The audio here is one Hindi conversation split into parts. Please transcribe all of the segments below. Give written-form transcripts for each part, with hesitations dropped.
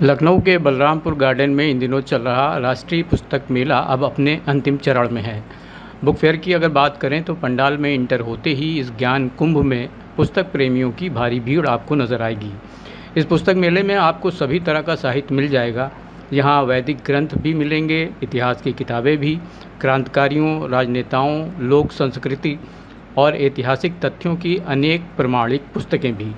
लखनऊ के बलरामपुर गार्डन में इन दिनों चल रहा राष्ट्रीय पुस्तक मेला अब अपने अंतिम चरण में है। बुक फेयर की अगर बात करें तो पंडाल में इंटर होते ही इस ज्ञान कुंभ में पुस्तक प्रेमियों की भारी भीड़ आपको नज़र आएगी। इस पुस्तक मेले में आपको सभी तरह का साहित्य मिल जाएगा। यहाँ वैदिक ग्रंथ भी मिलेंगे, इतिहास की किताबें भी, क्रांतिकारियों, राजनेताओं, लोक संस्कृति और ऐतिहासिक तथ्यों की अनेक प्रमाणिक पुस्तकें भी।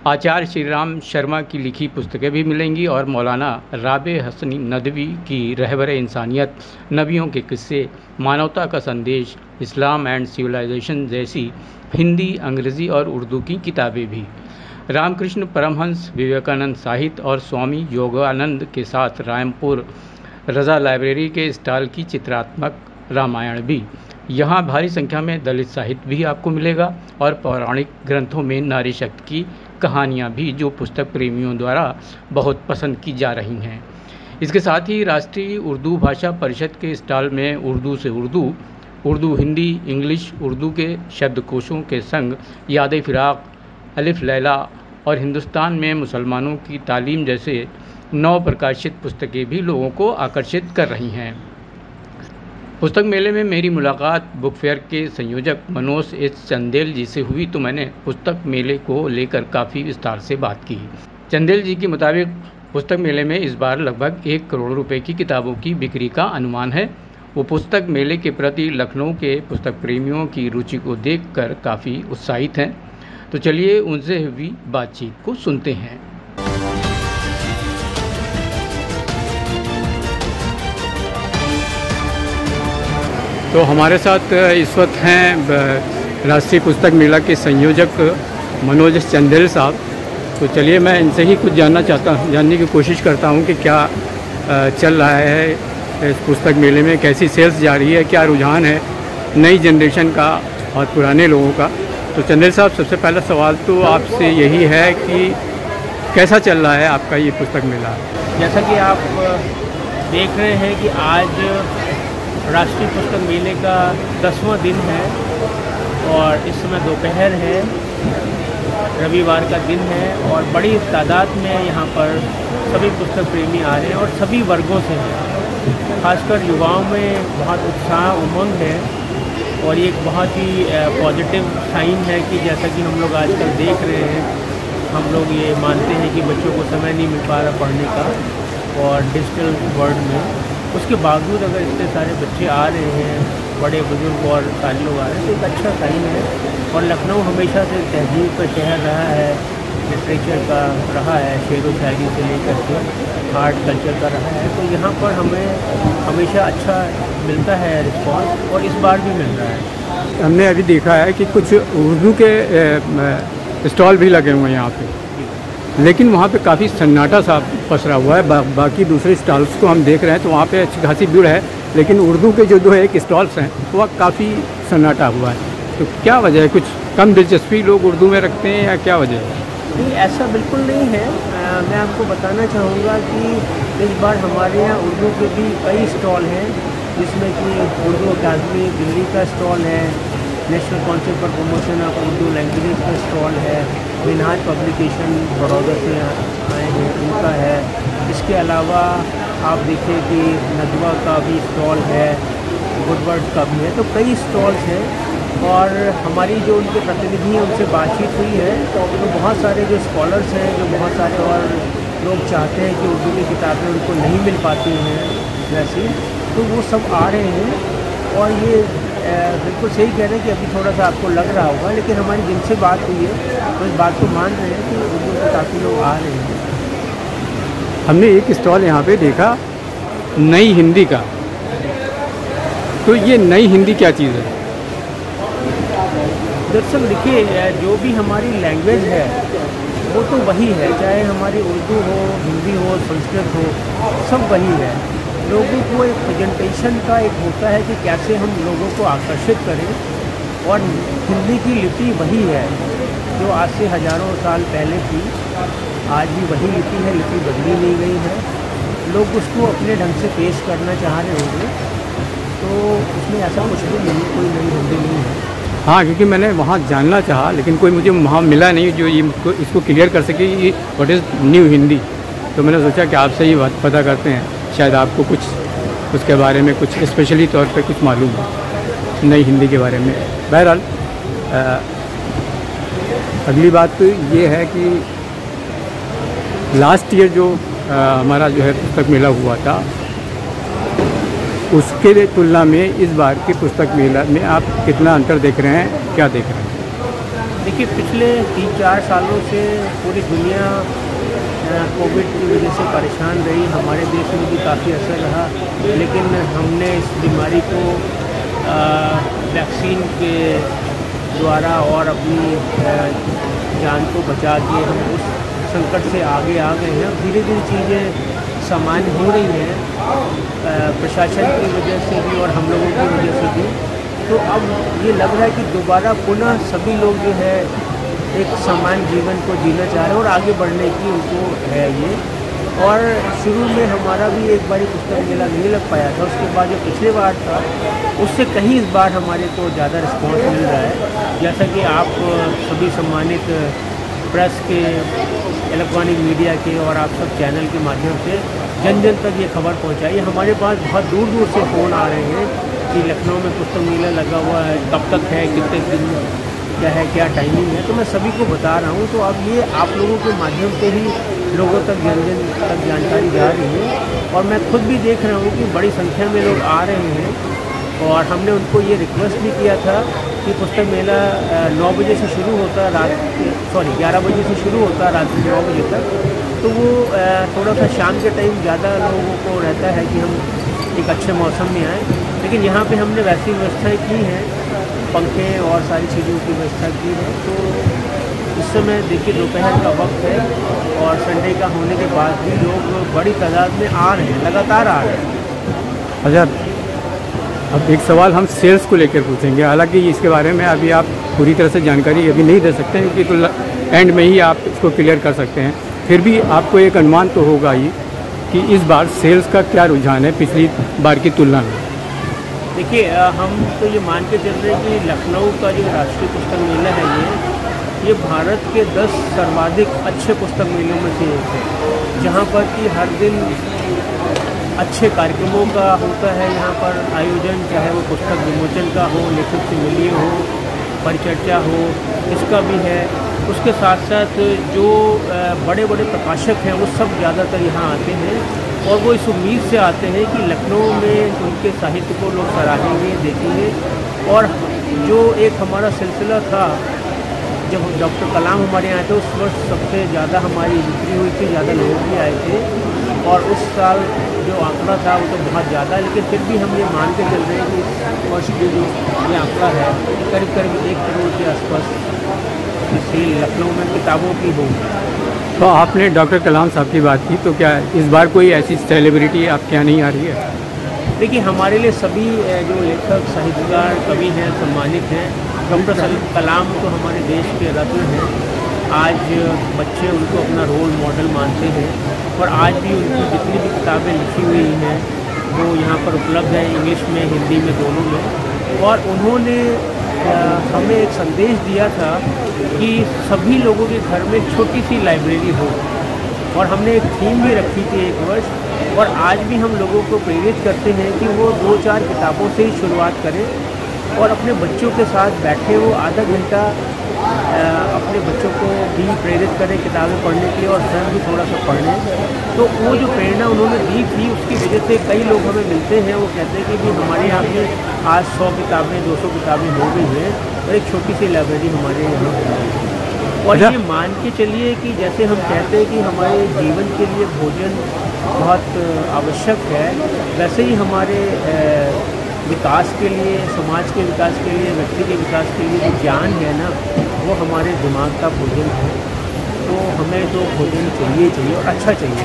आचार्य श्री राम शर्मा की लिखी पुस्तकें भी मिलेंगी और मौलाना राबे हसनी नदवी की रहबर इंसानियत, नबियों के किस्से, मानवता का संदेश, इस्लाम एंड सिविलाइजेशन जैसी हिंदी, अंग्रेज़ी और उर्दू की किताबें भी। रामकृष्ण परमहंस, विवेकानंद साहित्य और स्वामी योगानंद के साथ रामपुर रज़ा लाइब्रेरी के स्टॉल की चित्रात्मक रामायण भी। यहाँ भारी संख्या में दलित साहित्य भी आपको मिलेगा और पौराणिक ग्रंथों में नारी शक्ति की कहानियाँ भी, जो पुस्तक प्रेमियों द्वारा बहुत पसंद की जा रही हैं। इसके साथ ही राष्ट्रीय उर्दू भाषा परिषद के स्टॉल में उर्दू से उर्दू हिंदी, इंग्लिश उर्दू के शब्दकोशों के संग याद फिराक, अलिफ लैला और हिंदुस्तान में मुसलमानों की तालीम जैसे नव प्रकाशित पुस्तकें भी लोगों को आकर्षित कर रही हैं। पुस्तक मेले में मेरी मुलाकात बुक फेयर के संयोजक मनोज एच चंदेल जी से हुई तो मैंने पुस्तक मेले को लेकर काफ़ी विस्तार से बात की। चंदेल जी के मुताबिक पुस्तक मेले में इस बार लगभग 1 करोड़ रुपए की किताबों की बिक्री का अनुमान है। वो पुस्तक मेले के प्रति लखनऊ के पुस्तक प्रेमियों की रुचि को देखकर काफ़ी उत्साहित हैं। तो चलिए उनसे हुई बातचीत को सुनते हैं। तो हमारे साथ इस वक्त हैं राष्ट्रीय पुस्तक मेला के संयोजक मनोज चंदेल साहब। तो चलिए मैं इनसे ही कुछ जानने की कोशिश करता हूं कि क्या चल रहा है इस पुस्तक मेले में, कैसी सेल्स जा रही है, क्या रुझान है नई जनरेशन का और पुराने लोगों का। तो चंदेल साहब, सबसे पहला सवाल तो आपसे यही है कि कैसा चल रहा है आपका ये पुस्तक मेला। जैसा कि आप देख रहे हैं कि आज राष्ट्रीय पुस्तक मेले का 10वां दिन है और इस समय दोपहर है, रविवार का दिन है और बड़ी तादाद में यहाँ पर सभी पुस्तक प्रेमी आ रहे हैं और सभी वर्गों से हैं। खासकर युवाओं में बहुत उत्साह, उमंग है और ये एक बहुत ही पॉजिटिव साइन है कि जैसा कि हम लोग आजकल देख रहे हैं, हम लोग ये मानते हैं कि बच्चों को समय नहीं मिल पा रहा पढ़ने का और डिजिटल वर्ल्ड में, उसके बावजूद अगर इतने सारे बच्चे आ रहे हैं, बड़े बुजुर्ग और सारे लोग आ रहे हैं तो एक अच्छा साइन है। और लखनऊ हमेशा से तहजीब का शहर रहा है, लिटरेचर का रहा है, शेर व शायरी से लेकर के आर्ट कल्चर का रहा है, तो यहाँ पर हमें हमेशा अच्छा मिलता है रिस्पॉन्स और इस बार भी मिल रहा है। हमने अभी देखा है कि कुछ उर्दू के स्टॉल भी लगे हुए हैं यहाँ पे, लेकिन वहाँ पे काफ़ी सन्नाटा सा पसरा हुआ है। बाकी दूसरे स्टॉल्स को हम देख रहे हैं तो वहाँ पे अच्छी खासी भीड़ है, लेकिन उर्दू के जो एक स्टॉल्स हैं वह काफ़ी सन्नाटा हुआ है। तो क्या वजह है, कुछ कम दिलचस्पी लोग उर्दू में रखते हैं या क्या वजह है? नहीं, ऐसा बिल्कुल नहीं है। मैं आपको बताना चाहूँगा कि इस बार हमारे यहाँ उर्दू के भी कई स्टॉल हैं, जिसमें कि उर्दू अकादमी दिल्ली का स्टॉल है, national council for promotion of Urdu language का स्टॉल है, मिनहाज पब्लिकेशन बड़ौदा से आए हैं उनका है। इसके अलावा आप देखिए कि नदवा का भी स्टॉल है, गुडवर्ड का भी है, तो कई स्टॉल्स हैं। और हमारी जो उनके प्रतिनिधि हैं उनसे बातचीत हुई है तो बहुत सारे जो स्कॉलर्स हैं, जो बहुत सारे और लोग चाहते हैं कि उर्दू की किताबें उनको नहीं मिल पाती हैं वैसी, तो वो सब आ रहे हैं। और ये बिल्कुल सही कह रहे हैं कि अभी थोड़ा सा आपको लग रहा होगा, लेकिन हमारी जिनसे बात हुई है तो इस बात को मान रहे हैं कि उर्दू के काफ़ी लोग आ रहे हैं। हमने एक स्टॉल यहाँ पे देखा नई हिंदी का, तो ये नई हिंदी क्या चीज़ है? दरअसल देखिए, जो भी हमारी लैंग्वेज है वो तो वही है, चाहे हमारी उर्दू हो, हिंदी हो, संस्कृत हो, सब वही है। लोगों को एक प्रेजेंटेशन का एक होता है कि कैसे हम लोगों को आकर्षित करें, और हिंदी की लिपि वही है जो आज से हज़ारों साल पहले थी, आज भी वही लिपि है, लिपि बदली नहीं गई है। लोग उसको अपने ढंग से पेश करना चाह रहे होंगे, तो उसमें ऐसा कुछ भी नहीं, कोई नई हिंदी नहीं है। हाँ, क्योंकि मैंने वहाँ जानना चाहा लेकिन कोई मुझे वहाँ मिला नहीं जो ये इसको क्लियर कर सके कि व्हाट इज़ न्यू हिंदी। तो मैंने सोचा कि आपसे ही बात पता करते हैं, शायद आपको कुछ उसके बारे में कुछ स्पेशली तौर पे कुछ मालूम हो नई हिंदी के बारे में। बहरहाल अगली बात तो ये है कि लास्ट ईयर जो हमारा जो है पुस्तक मेला हुआ था, उसके तुलना में इस बार की पुस्तक मेला में आप कितना अंतर देख रहे हैं, क्या देख रहे हैं? देखिए, पिछले 3-4 सालों से पूरी दुनिया कोविड की वजह से परेशान रही। हमारे देश में भी काफ़ी असर रहा, लेकिन हमने इस बीमारी को वैक्सीन के द्वारा और अपनी जान को बचा के हम उस संकट से आगे आ गए हैं। धीरे धीरे चीज़ें सामान्य हो रही हैं, प्रशासन की वजह से भी और हम लोगों की वजह से भी। तो अब ये लग रहा है कि दोबारा पुनः सभी लोग जो है एक सामान्य जीवन को जीना चाह रहे हैं और आगे बढ़ने की उनको है ये। और शुरू में हमारा भी एक बारी पुस्तक मेला नहीं लग पाया था, उसके बाद जो पिछले बार था उससे कहीं इस बार हमारे को ज़्यादा रिस्पॉन्स मिल रहा है। जैसा कि आप सभी सम्मानित प्रेस के, इलेक्ट्रॉनिक मीडिया के और आप सब चैनल के माध्यम से जन जन तक ये खबर पहुँचाई। हमारे पास बहुत दूर दूर से फ़ोन आ रहे हैं कि लखनऊ में पुस्तक मेला लगा हुआ है, कब तक है, कितने दिन क्या है, क्या टाइमिंग है। तो मैं सभी को बता रहा हूँ। तो अब ये आप लोगों के माध्यम से ही लोगों तक जन जन तक जानकारी जा रही है और मैं खुद भी देख रहा हूँ कि बड़ी संख्या में लोग आ रहे हैं। और हमने उनको ये रिक्वेस्ट भी किया था कि पुस्तक मेला 9 बजे से शुरू होता है, 11 बजे से शुरू होता है रात 9 बजे तक। तो वो थोड़ा सा शाम के टाइम ज़्यादा लोगों को रहता है कि हम एक अच्छे मौसम में आएँ, लेकिन यहाँ पे हमने वैसी व्यवस्थाएं की हैं, पंखे और सारी चीज़ों की व्यवस्था की है। तो इस समय देखिए दोपहर का वक्त है और संडे का होने के बाद भी लोग बड़ी तादाद में आ रहे हैं, लगातार आ रहे हैं। अच्छा, अब एक सवाल हम सेल्स को लेकर पूछेंगे। हालांकि इसके बारे में अभी आप पूरी तरह से जानकारी अभी नहीं दे सकते हैं, क्योंकि तो एंड में ही आप इसको क्लियर कर सकते हैं। फिर भी आपको एक अनुमान तो होगा ही कि इस बार सेल्स का क्या रुझान है पिछली बार की तुलना में। देखिए, हम तो ये मान के चल रहे हैं कि लखनऊ का जो राष्ट्रीय पुस्तक मेला है ये भारत के 10 सर्वाधिक अच्छे पुस्तक मेलों में से एक है, जहाँ पर कि हर दिन अच्छे कार्यक्रमों का होता है यहाँ पर आयोजन, चाहे वो पुस्तक विमोचन का हो, लेखक से मिलिए हो, परिचर्चा हो, इसका भी है। उसके साथ साथ जो बड़े बड़े प्रकाशक हैं वो सब ज़्यादातर यहाँ आते हैं और वो इस उम्मीद से आते हैं कि लखनऊ में उनके साहित्य को लोग सराहेंगे, देखेंगे। और जो एक हमारा सिलसिला था जब डॉक्टर कलाम हमारे यहाँ थे, उस वर्ष सबसे ज़्यादा हमारी बिक्री हुई थी, ज़्यादा लोग भी आए थे। और उस साल जो आंकड़ा था वो तो बहुत ज़्यादा, लेकिन फिर भी हम ये मान के चल रहे हैं कि इस वर्ष के जो ये आंकड़ा है करीब करीब 1 करोड़ के आसपास सेल लखनऊ में किताबों की होगी। तो आपने डॉक्टर कलाम साहब की बात की, तो क्या इस बार कोई ऐसी सेलिब्रिटी आपके यहाँ नहीं आ रही है? देखिए, हमारे लिए सभी जो लेखक, साहित्यकार, कवि हैं, सम्मानित हैं। डॉक्टर कलाम तो हमारे देश के रत्न हैं। आज बच्चे उनको अपना रोल मॉडल मानते हैं और आज भी उनकी जितनी भी किताबें लिखी हुई हैं वो यहाँ पर उपलब्ध है, इंग्लिश में, हिंदी में, दोनों में। और उन्होंने हमें एक संदेश दिया था कि सभी लोगों के घर में छोटी सी लाइब्रेरी हो, और हमने एक थीम भी रखी थी एक वर्ष। और आज भी हम लोगों को प्रेरित करते हैं कि वो 2-4 किताबों से ही शुरुआत करें और अपने बच्चों के साथ बैठे वो आधा घंटा अपने बच्चों को भी प्रेरित करें किताबें पढ़ने के लिए और स्वयं भी थोड़ा सा पढ़ें। तो वो जो प्रेरणा उन्होंने दी थी, उसकी वजह से कई लोग हमें मिलते हैं, वो कहते हैं कि भी हमारे यहाँ पे आज 100 किताबें, 200 किताबें हो गई हैं और एक छोटी सी लाइब्रेरी हमारे यहाँ है। और ये मान के चलिए कि जैसे हम कहते हैं कि हमारे जीवन के लिए भोजन बहुत आवश्यक है, वैसे ही हमारे विकास के लिए, समाज के विकास के लिए, व्यक्ति के विकास के लिए जो ज्ञान है ना, वो हमारे दिमाग का भोजन है। तो हमें तो भोजन चाहिए और अच्छा चाहिए।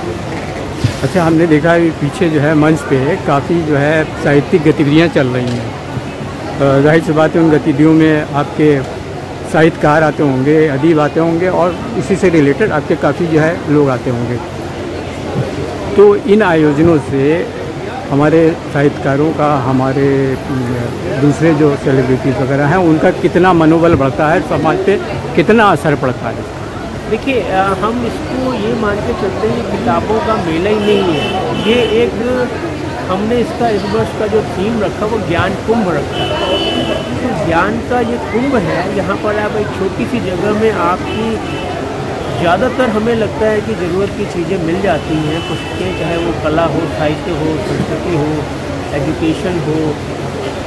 अच्छा, हमने देखा है पीछे जो है मंच पे काफ़ी जो है साहित्यिक गतिविधियाँ चल रही हैं। जाहिर सी बात है, उन गतिविधियों में आपके साहित्यकार आते होंगे, अदीब आते होंगे और इसी से रिलेटेड आपके काफ़ी जो है लोग आते होंगे। तो इन आयोजनों से हमारे साहित्यकारों का, हमारे दूसरे जो सेलिब्रिटीज़ वगैरह हैं, उनका कितना मनोबल बढ़ता है, समाज पे कितना असर पड़ता है? देखिए हम इसको ये मान के चलते हैं कि किताबों का मेला ही नहीं है ये एक। हमने इसका इस वर्ष का जो थीम रखा वो ज्ञान कुंभ रखा है। तो ज्ञान का ये कुंभ है, यहाँ पर आप एक छोटी सी जगह में आपकी ज़्यादातर हमें लगता है कि ज़रूरत की चीज़ें मिल जाती हैं, पुस्तकें, चाहे वो कला हो, साहित्य हो, संस्कृति हो, एजुकेशन हो,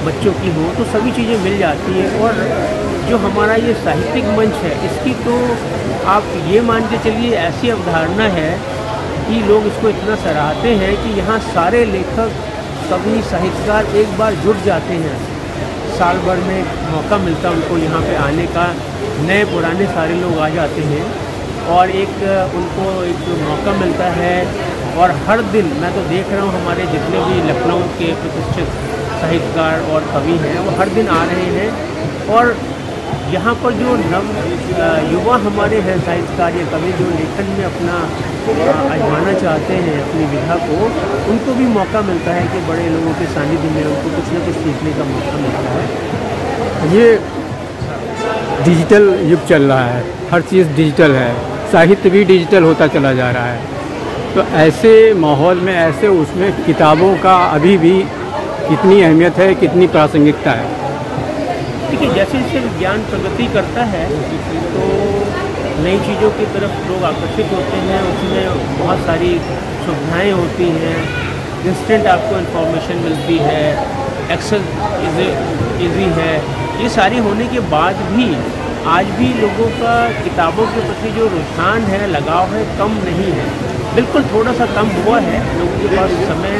बच्चों की हो, तो सभी चीज़ें मिल जाती हैं। और जो हमारा ये साहित्यिक मंच है इसकी तो आप ये मान के चलिए ऐसी अवधारणा है कि लोग इसको इतना सराहते हैं कि यहाँ सारे लेखक, कवि, साहित्यकार एक बार जुट जाते हैं। साल भर में मौका मिलता है उनको यहाँ पे आने का, नए पुराने सारे लोग आ जाते हैं और उनको एक मौका मिलता है। और हर दिन मैं तो देख रहा हूँ हमारे जितने भी लखनऊ के प्रतिष्ठित साहित्यकार और कवि हैं वो हर दिन आ रहे हैं। और यहाँ पर जो युवा हमारे हैं साहित्यकार या कवि जो लेखन में अपना आजमाना चाहते हैं अपनी विधा को, उनको भी मौका मिलता है कि बड़े लोगों के सानिध्य में उनको कुछ न कुछ सीखने का मौका मिलता है। ये डिजिटल युग चल रहा है, हर चीज़ डिजिटल है, साहित्य भी डिजिटल होता चला जा रहा है। तो ऐसे माहौल में, ऐसे उसमें किताबों का अभी भी कितनी अहमियत है, कितनी प्रासंगिकता है? देखिए जैसे जैसे विज्ञान प्रगति करता है तो नई चीज़ों की तरफ लोग आकर्षित होते हैं, उसमें बहुत सारी सुविधाएं होती हैं, इंस्टेंट आपको इन्फॉर्मेशन मिलती है, एक्सेस इजी है। ये सारी होने के बाद भी आज भी लोगों का किताबों के प्रति जो रुझान है, लगाव है, कम नहीं है। बिल्कुल थोड़ा सा कम हुआ है, लोगों के पास समय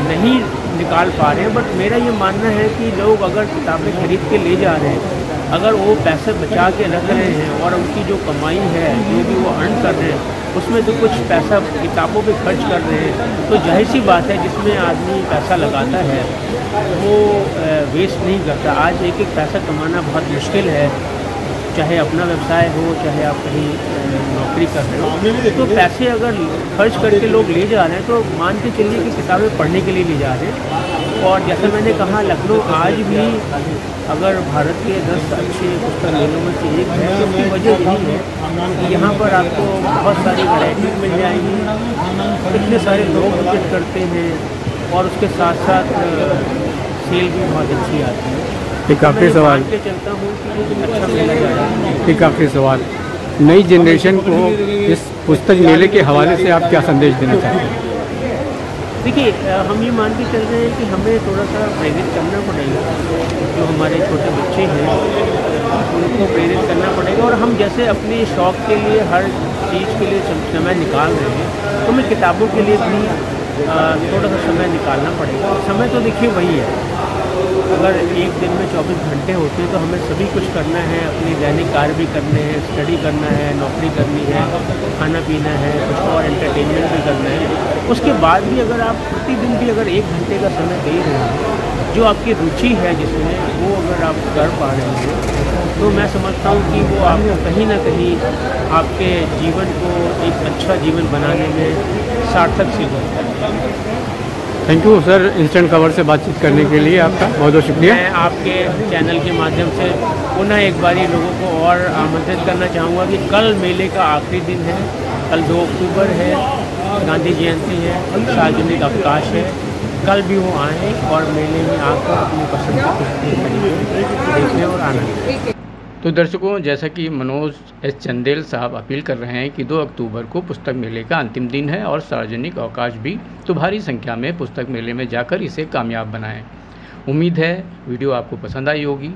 नहीं निकाल पा रहे हैं। बट मेरा ये मानना है कि लोग अगर किताबें खरीद के ले जा रहे हैं, अगर वो पैसे बचा के रख रहे हैं और उनकी जो कमाई है, जो भी वो अर्न कर रहे हैं, उसमें तो कुछ पैसा किताबों पे खर्च कर रहे हैं, तो जाहिर सी बात है जिसमें आदमी पैसा लगाता है वो वेस्ट नहीं करता। आज एक एक पैसा कमाना बहुत मुश्किल है, चाहे अपना व्यवसाय हो, चाहे आप कहीं नौकरी कर रहे हो। तो पैसे अगर खर्च करके लोग ले जा रहे हैं तो मान के चलिए कि किताबें पढ़ने के लिए ले जा रहे हैं। और जैसे मैंने कहा, लखनऊ आज भी अगर भारत के 10 अच्छे पुस्तक मेलों में से एक है, तो उसकी वजह यही है कि यहाँ पर आपको बहुत सारी वैरायटी मिल जाएगी, इतने सारे लोग विजिट करते हैं और उसके साथ साथ सेल भी बहुत अच्छी आती है। एक आखिरी सवाल, चलता हूँ कि अच्छा मेला जाएगा। एक आखिरी सवाल, नई जनरेशन को इस पुस्तक मेले के हवाले से आप क्या संदेश देना चाहते हैं? देखिए हम ये मान के चल रहे हैं कि हमें थोड़ा सा प्रेरित करना पड़ेगा, जो हमारे छोटे बच्चे हैं उनको प्रेरित करना पड़ेगा। और हम जैसे अपने शौक़ के लिए हर चीज़ के लिए समय निकाल रहे हैं, तो हमें किताबों के लिए भी थोड़ा सा समय निकालना पड़ेगा। समय तो देखिए वही है, अगर एक दिन में 24 घंटे होते हैं तो हमें सभी कुछ करना है, अपनी दैनिक कार्य भी करने हैं, स्टडी करना है, नौकरी करनी है, खाना पीना है, कुछ और एंटरटेनमेंट भी करना है। उसके बाद भी अगर आप प्रतिदिन भी अगर 1 घंटे का समय दे रहे हैं, जो आपकी रुचि है जिसमें, वो अगर आप कर पा रहे हैं, तो मैं समझता हूँ कि वो आपको कहीं ना कहीं आपके जीवन को एक अच्छा जीवन बनाने में सार्थक सिद्ध होता है। थैंक यू सर, इंस्टेंट खबर से बातचीत करने के लिए आपका बहुत बहुत शुक्रिया। मैं आपके चैनल के माध्यम से पुनः एक बार लोगों को और आमंत्रित करना चाहूँगा कि कल मेले का आखिरी दिन है, कल 2 अक्टूबर है, गांधी जयंती है, सार्वजनिक अवकाश है। कल भी वो आएँ और मेले में आकर अपनी पसंद की पुस्तकें देखने और आनंद लें। तो दर्शकों, जैसा कि मनोज एस चंदेल साहब अपील कर रहे हैं कि 2 अक्टूबर को पुस्तक मेले का अंतिम दिन है और सार्वजनिक अवकाश भी, तो भारी संख्या में पुस्तक मेले में जाकर इसे कामयाब बनाएं। उम्मीद है वीडियो आपको पसंद आई होगी,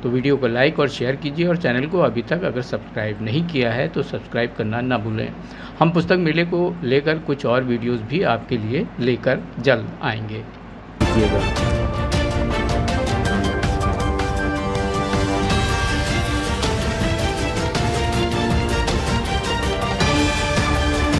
तो वीडियो को लाइक और शेयर कीजिए और चैनल को अभी तक अगर सब्सक्राइब नहीं किया है तो सब्सक्राइब करना ना भूलें। हम पुस्तक मेले को लेकर कुछ और वीडियोज़ भी आपके लिए लेकर जल्द आएंगे।